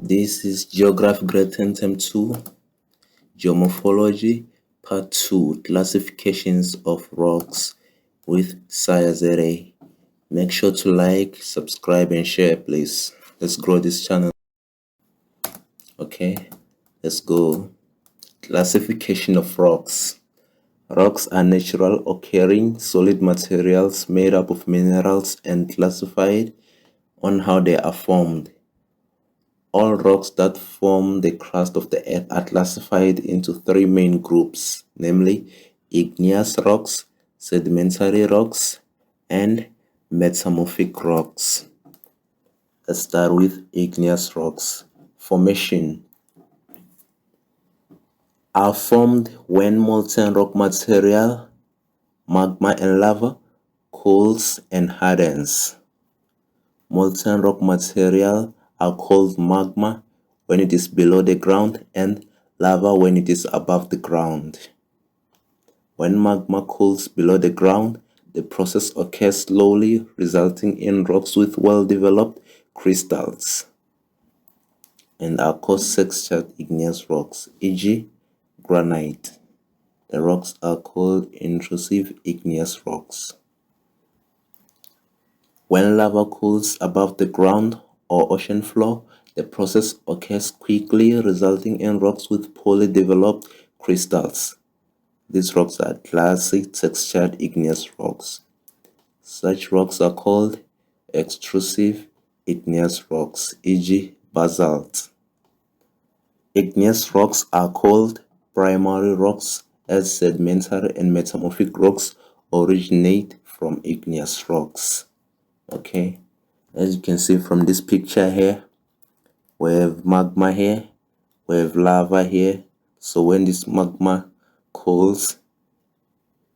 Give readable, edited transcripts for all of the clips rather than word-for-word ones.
This is Geography Grade 10 Term 2, Geomorphology Part 2, Classifications of Rocks with Sayazere. Make sure to like, subscribe and share please. Let's grow this channel. Okay, let's go. Classification of rocks. Rocks are natural occurring solid materials made up of minerals and classified on how they are formed. All rocks that form the crust of the earth are classified into three main groups, namely igneous rocks, sedimentary rocks, and metamorphic rocks. Let's start with igneous rocks. Formation are formed when molten rock material, magma and lava, cools and hardens. Molten rock material are called magma when it is below the ground and lava when it is above the ground. When magma cools below the ground, the process occurs slowly, resulting in rocks with well-developed crystals and are called textured igneous rocks, e.g. granite. The rocks are called intrusive igneous rocks. When lava cools above the ground or ocean floor, the process occurs quickly, resulting in rocks with poorly developed crystals. These rocks are classic textured igneous rocks. Such rocks are called extrusive igneous rocks, e.g. basalt. Igneous rocks are called primary rocks as sedimentary and metamorphic rocks originate from igneous rocks. Okay, as you can see from this picture here, we have magma here, we have lava here. So when this magma cools,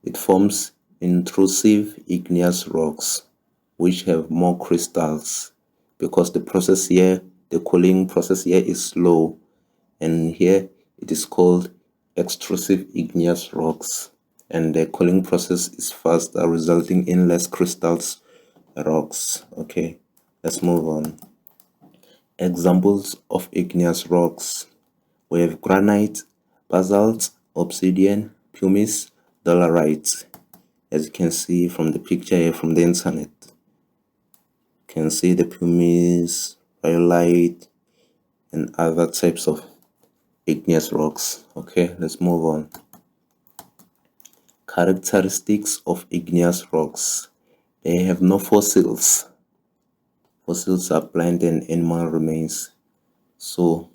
it forms intrusive igneous rocks which have more crystals, because the process here, the cooling process here is slow, and here it is called extrusive igneous rocks, and the cooling process is faster, resulting in less crystals rocks. Okay, let's move on. Examples of igneous rocks: we have granite, basalt, obsidian, pumice, dolerite. As you can see from the picture here from the internet, you can see the pumice, rhyolite, and other types of igneous rocks. Okay, let's move on. Characteristics of igneous rocks: they have no fossils. Fossils are plant and animal remains. So,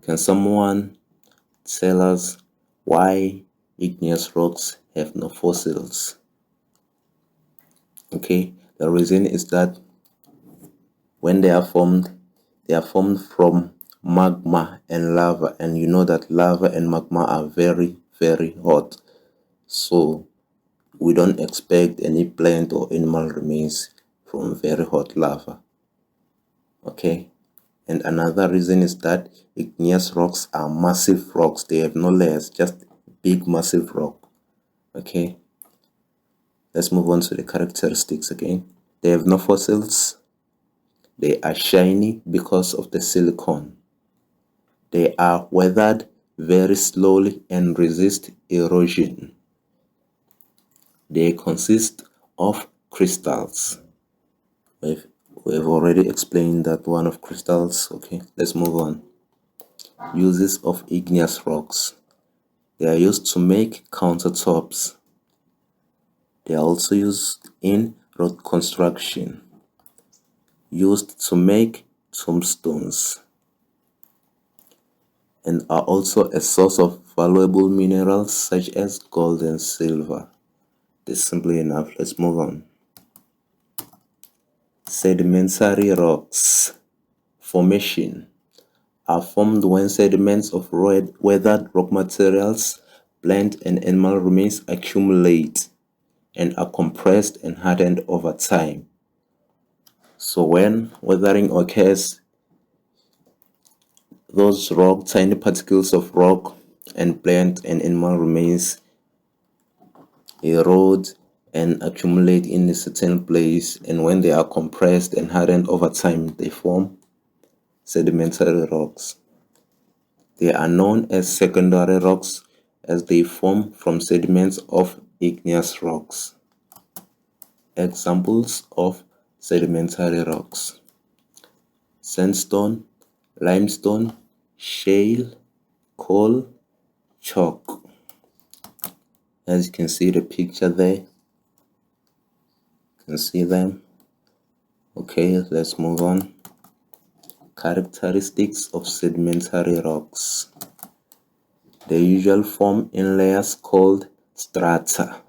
can someone tell us why igneous rocks have no fossils? Okay, the reason is that when they are formed from magma and lava, and you know that lava and magma are very, very hot. So, we don't expect any plant or animal remains from very hot lava. Okay, and another reason is that igneous rocks are massive rocks. They have no layers, just big massive rock. Okay, let's move on to the characteristics again. They have no fossils. They are shiny because of the silicon. They are weathered very slowly and resist erosion. They consist of crystals. We've already explained that one of crystals. Okay, let's move on. Uses of igneous rocks: they are used to make countertops. They are also used in road construction, used to make tombstones, and are also a source of valuable minerals such as gold and silver. That's simply enough. Let's move on. Sedimentary rocks. Formation are formed when sediments of weathered rock materials, plant and animal remains accumulate and are compressed and hardened over time. So when weathering occurs, those tiny particles of rock and plant and animal remains erode and accumulate in a certain place, and when they are compressed and hardened over time, they form sedimentary rocks. They are known as secondary rocks as they form from sediments of igneous rocks. Examples of sedimentary rocks: sandstone, limestone, shale, coal, chalk. As you can see the picture there, you can see them. Okay, let's move on. Characteristics of sedimentary rocks. They usually form in layers called strata.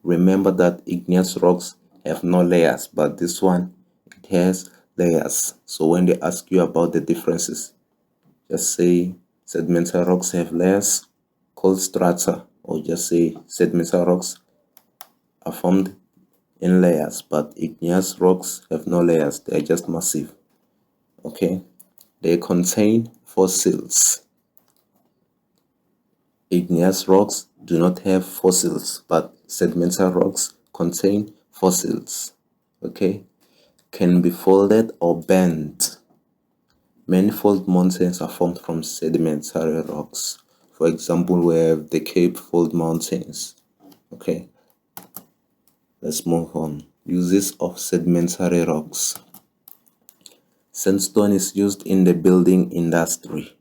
Remember that igneous rocks have no layers, but this one, it has layers. So when they ask you about the differences, just say sedimentary rocks have layers called strata, or just say sedimentary rocks are formed in layers, but igneous rocks have no layers, they are just massive. Okay, they contain fossils. Igneous rocks do not have fossils, but sedimentary rocks contain fossils. Okay, can be folded or bent. Many fold mountains are formed from sedimentary rocks. For example, we have the Cape Fold Mountains. Okay, let's move on. Uses of sedimentary rocks. Sandstone is used in the building industry.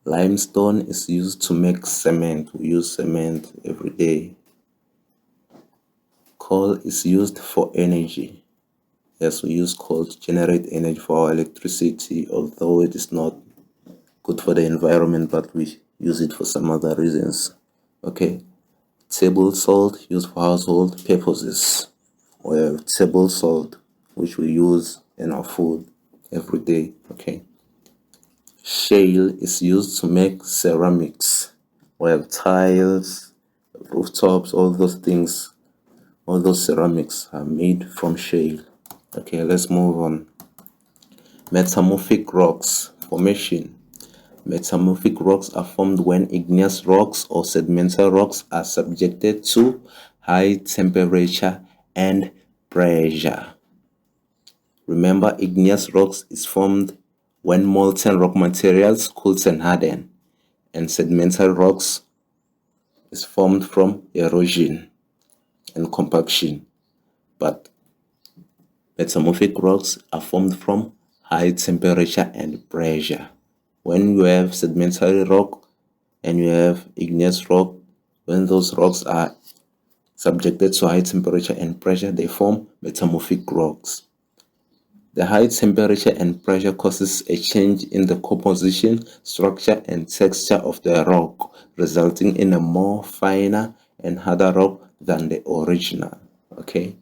Limestone is used to make cement. We use cement every day. Coal is used for energy. Yes, we use coal to generate energy for our electricity, although it is not good for the environment, but we use it for some other reasons. Okay, table salt used for household purposes. We have table salt, which we use in our food every day. Okay, shale is used to make ceramics. We have tiles, rooftops, all those things, all those ceramics are made from shale. Okay, let's move on. Metamorphic rocks formation. Metamorphic rocks are formed when igneous rocks or sedimentary rocks are subjected to high temperature and pressure. Remember, igneous rocks is formed when molten rock materials cool and harden, and sedimentary rocks is formed from erosion and compaction. But metamorphic rocks are formed from high temperature and pressure. When you have sedimentary rock and you have igneous rock, when those rocks are subjected to high temperature and pressure, they form metamorphic rocks. The high temperature and pressure causes a change in the composition, structure, and texture of the rock, resulting in a more finer and harder rock than the original. Okay,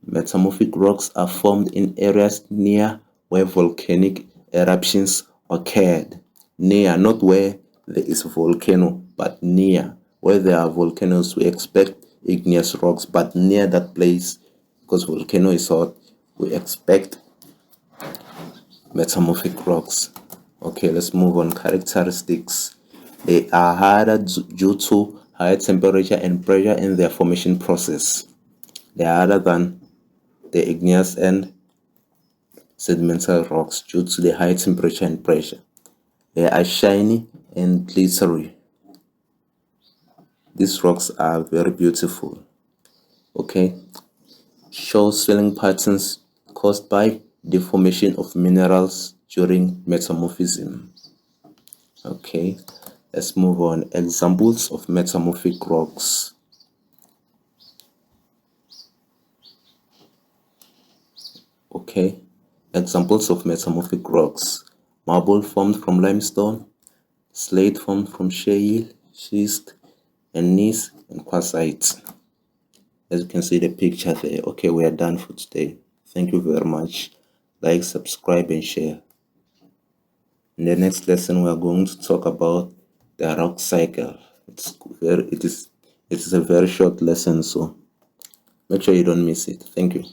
metamorphic rocks are formed in areas near where volcanic eruptions occurred. Near, not where there is a volcano, but near. Where there are volcanoes, we expect igneous rocks, but near that place, because volcano is hot, we expect metamorphic rocks. Okay, let's move on. Characteristics. They are harder due to higher temperature and pressure in their formation process. They are harder than the igneous and sedimentary rocks due to the high temperature and pressure. They are shiny and glittery. These rocks are very beautiful. Okay, show swelling patterns caused by deformation of minerals during metamorphism. Okay, let's move on. Examples of metamorphic rocks. Okay, examples of metamorphic rocks. Marble formed from limestone, slate formed from shale, schist, and gneiss and quartzite. As you can see the picture there. Okay, we are done for today. Thank you very much. Like, subscribe, and share. In the next lesson, we are going to talk about the rock cycle. It is a very short lesson, so make sure you don't miss it. Thank you.